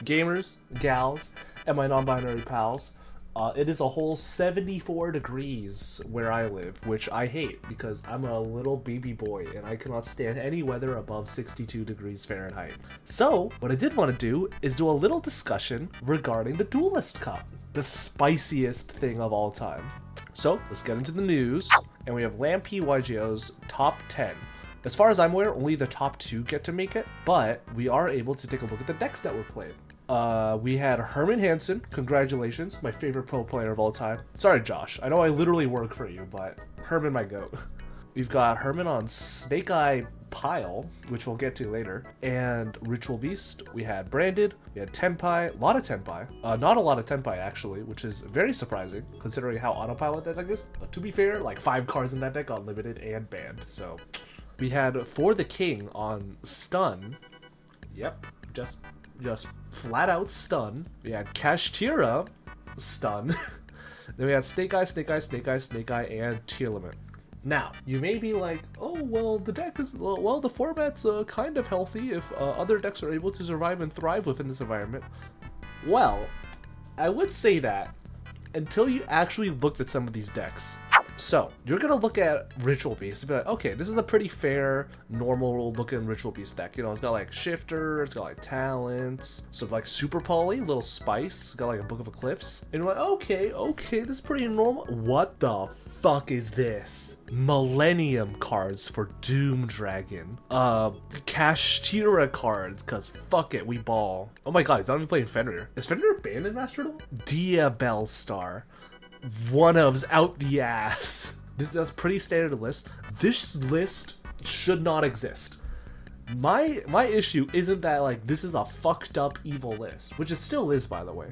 Gamers, gals, and my non-binary pals, it is a whole 74 degrees where I live, which I hate because I'm a little baby boy and I cannot stand any weather above 62 degrees Fahrenheit. So, what I did want to do is do a little discussion regarding the Duelist Cup, the spiciest thing of all time. So, let's get into the news, and we have Lampy YGO's top 10. As far as I'm aware, only the top 2 get to make it, but we are able to take a look at the decks that were played. We had Herman Hansen, congratulations, my favorite pro player of all time. Sorry, Josh, I know I literally work for you, but Herman, my goat. We've got Herman on Snake Eye Pile, which we'll get to later, and Ritual Beast. We had Branded, we had Tenpai, a lot of Tenpai, not a lot of Tenpai actually, which is very surprising considering how autopilot that deck is. But to be fair, like 5 cards in that deck got limited and banned, so. We had For the King on Stun. Yep, just flat out stun. We had Kashtira stun. Then we had Snake Eye, Snake Eye, Snake Eye, Snake Eye, and Tier Limit. Now, you may be like, oh, well, the deck is, well, the format's kind of healthy if other decks are able to survive and thrive within this environment. Well, I would say that until you actually looked at some of these decks. So, you're gonna look at Ritual Beast and be like, okay, this is a pretty fair, normal looking Ritual Beast deck. You know, it's got like Shifter, it's got like Talents, so like Super Poly, little Spice, it's got like a Book of Eclipse. And you're like, okay, this is pretty normal. What the fuck is this? Millennium cards for Doom Dragon. Kashtira cards, cause fuck it, we ball. Oh my god, he's not even playing Fenrir. Is Fenrir banned in Master Duel? Diabell Star. One of's out the ass. That's pretty standard list. This list should not exist. My issue isn't that like this is a fucked up evil list, which it still is, by the way.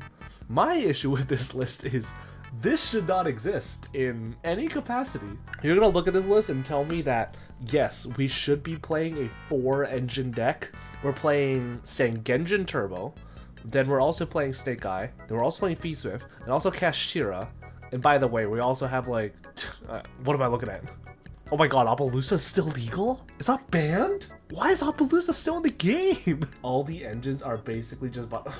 My issue with this list is this should not exist in any capacity. You're gonna look at this list and tell me that yes, we should be playing a 4-engine deck. We're playing Sangenjin Turbo, then we're also playing Snake Eye, then we're also playing Fee-Swift, and also Kashtira. And by the way, we also have like, what am I looking at? Oh my god, Appaloosa is still legal? It's not banned? Why is Appaloosa still in the game? All the engines are basically just about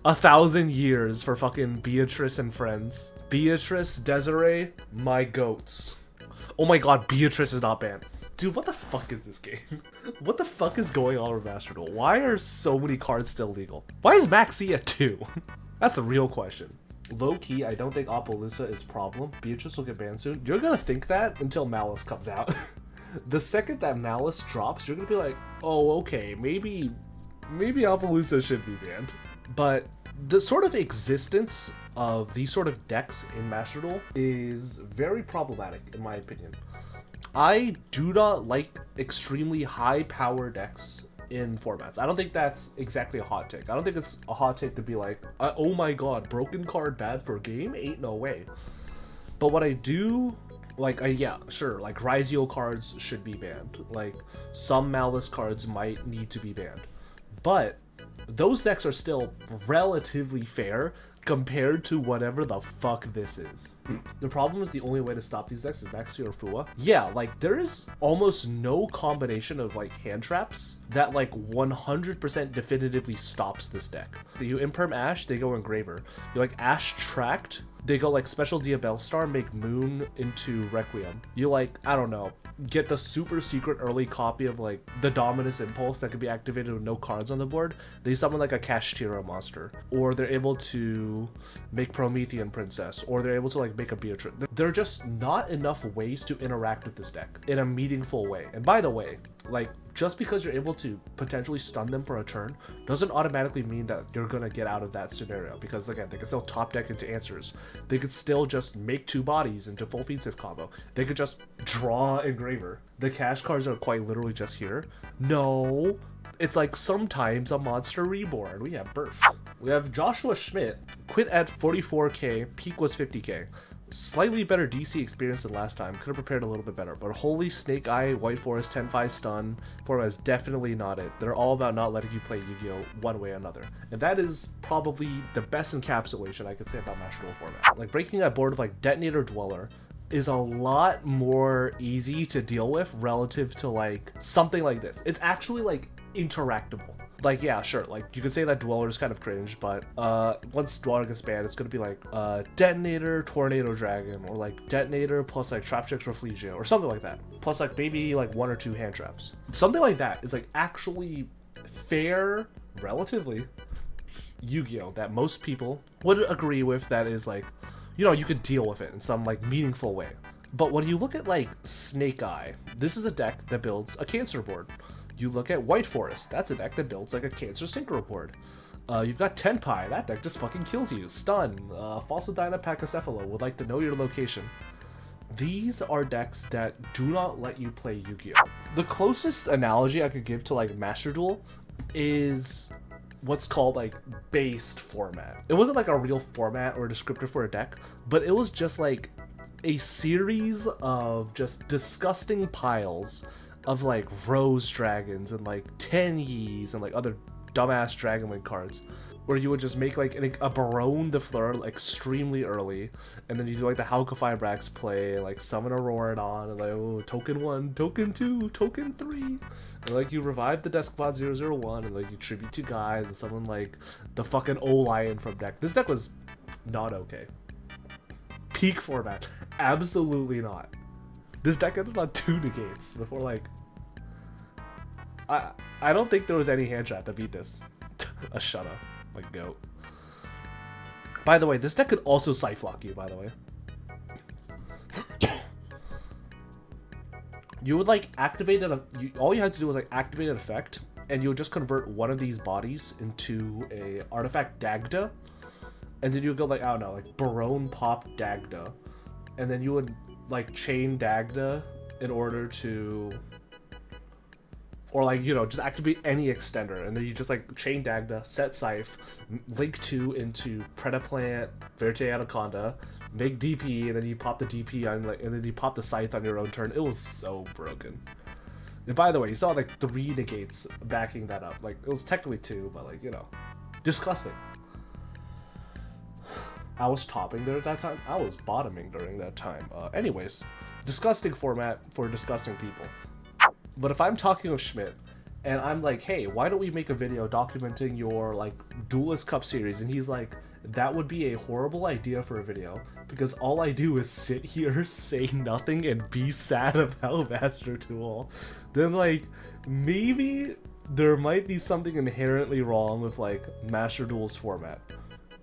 1,000 years for fucking Beatrice and friends. Beatrice, Desiree, my goats. Oh my god, Beatrice is not banned. Dude, what the fuck is this game? What the fuck is going on with Master Duel? Why are so many cards still legal? Why is Maxi at 2? That's the real question. Low-key, I don't think Appaloosa is problem. Beatrice will get banned soon. You're gonna think that until Malice comes out. The second that Malice drops, you're gonna be like, oh, okay, maybe Appaloosa should be banned. But the sort of existence of these sort of decks in Master Duel is very problematic, in my opinion. I do not like extremely high power decks in formats. I don't think that's exactly a hot take. I don't think it's a hot take to be like, oh my god, broken card bad for a game? Ain't no way. But what I do, like, yeah, sure, like Yugioh cards should be banned. Like, some Malice cards might need to be banned. But those decks are still relatively fair compared to whatever the fuck this is. The problem is the only way to stop these decks is Maxi or Fua. Yeah, like there is almost no combination of like hand traps that like 100% definitively stops this deck. You imperm Ash, they go Engraver. You like Ash Tract, they go like Special Diabell Star, make Moon into Requiem. You like, I don't know, get the super secret early copy of like the Dominus Impulse that could be activated with no cards on the board. They summon like a Kashtira monster, or they're able to make Promethean Princess, or they're able to like make a Beatrice. There are just not enough ways to interact with this deck in a meaningful way. And by the way, like just because you're able to potentially stun them for a turn doesn't automatically mean that you're gonna get out of that scenario, because again, they can still top deck into answers. They could still just make 2 bodies into full feed-sift combo. They could just draw Engraver. The cash cards are quite literally just here. No, it's like sometimes a monster reborn. We have Birth. We have Joshua Schmidt, quit at 44k, peak was 50k. Slightly better DC experience than last time, could have prepared a little bit better, but holy Snake Eye, White Forest, 10-5 stun format is definitely not it. They're all about not letting you play Yu-Gi-Oh! One way or another. And that is probably the best encapsulation I could say about Master Duel format. Like breaking that board of like Detonator Dweller is a lot more easy to deal with relative to like something like this. It's actually like interactable. like, yeah, sure, like, you could say that Dweller is kind of cringe, but once Dweller gets banned, it's gonna be like Detonator, Tornado Dragon, or like Detonator plus like Traptrix Refugio, or something like that. Plus like maybe like 1 or 2 hand traps. Something like that is like actually fair, relatively, Yu-Gi-Oh! That most people would agree with, that is like, you know, you could deal with it in some like meaningful way. But when you look at like Snake Eye, this is a deck that builds a Cancer board. You look at White Forest, that's a deck that builds like a Cancer Synchro board. You've got Tenpai, that deck just fucking kills you. Stun, Falsadina Pachycephalo would like to know your location. These are decks that do not let you play Yu-Gi-Oh! The closest analogy I could give to like Master Duel is what's called like based format. It wasn't like a real format or a descriptor for a deck, but it was just like a series of just disgusting piles of like Rose Dragons and like Tenyis and like other dumbass Dragonlink cards, where you would just make like a Baronne de Fleur extremely early, and then you do like the Halqifibrax play, like summon a Roarodon, and like, oh, token 1, token 2, token 3, and like you revive the Deskbot 001, and like you tribute 2 guys and summon like the fucking O-Lion from deck. This deck was not okay. Peak format, absolutely not. This deck ended on 2 negates before like... I don't think there was any hand trap that beat this. A Shutta, like goat. By the way, this deck could also Cyflock you, by the way. You would like activate it, all you had to do was like activate an effect, and you would just convert one of these bodies into a artifact Dagda, and then you would go like, I don't know, like Baronne Pop Dagda, and then you would like chain Dagda in order to, or like, you know, just activate any extender, and then you just like chain Dagda, set Scythe, link 2 into Predaplant, Verte Anaconda, make DP, and then you pop the DP on like, and then you pop the Scythe on your own turn. It was so broken. And by the way, you saw like 3 negates backing that up. Like, it was technically 2, but like, you know, disgusting. I was topping there at that time. I was bottoming during that time. Anyways, disgusting format for disgusting people. But if I'm talking with Schmidt, and I'm like, hey, why don't we make a video documenting your like Duelist Cup series? And he's like, that would be a horrible idea for a video, because all I do is sit here, say nothing, and be sad about Master Duel. Then like, maybe there might be something inherently wrong with like Master Duel's format,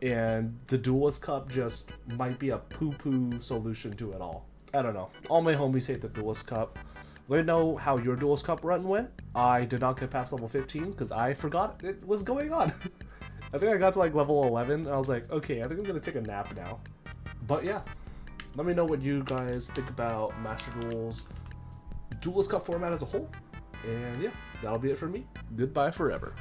and the Duelist Cup just might be a poo-poo solution to it all. I don't know. All my homies hate the Duelist Cup. Let me know how your Duelist Cup run went. I did not get past level 15 because I forgot it was going on. I think I got to like level 11 and I was like, okay, I think I'm gonna take a nap now. But yeah, let me know what you guys think about Master Duel's Duelist Cup format as a whole. And yeah, that'll be it for me. Goodbye forever.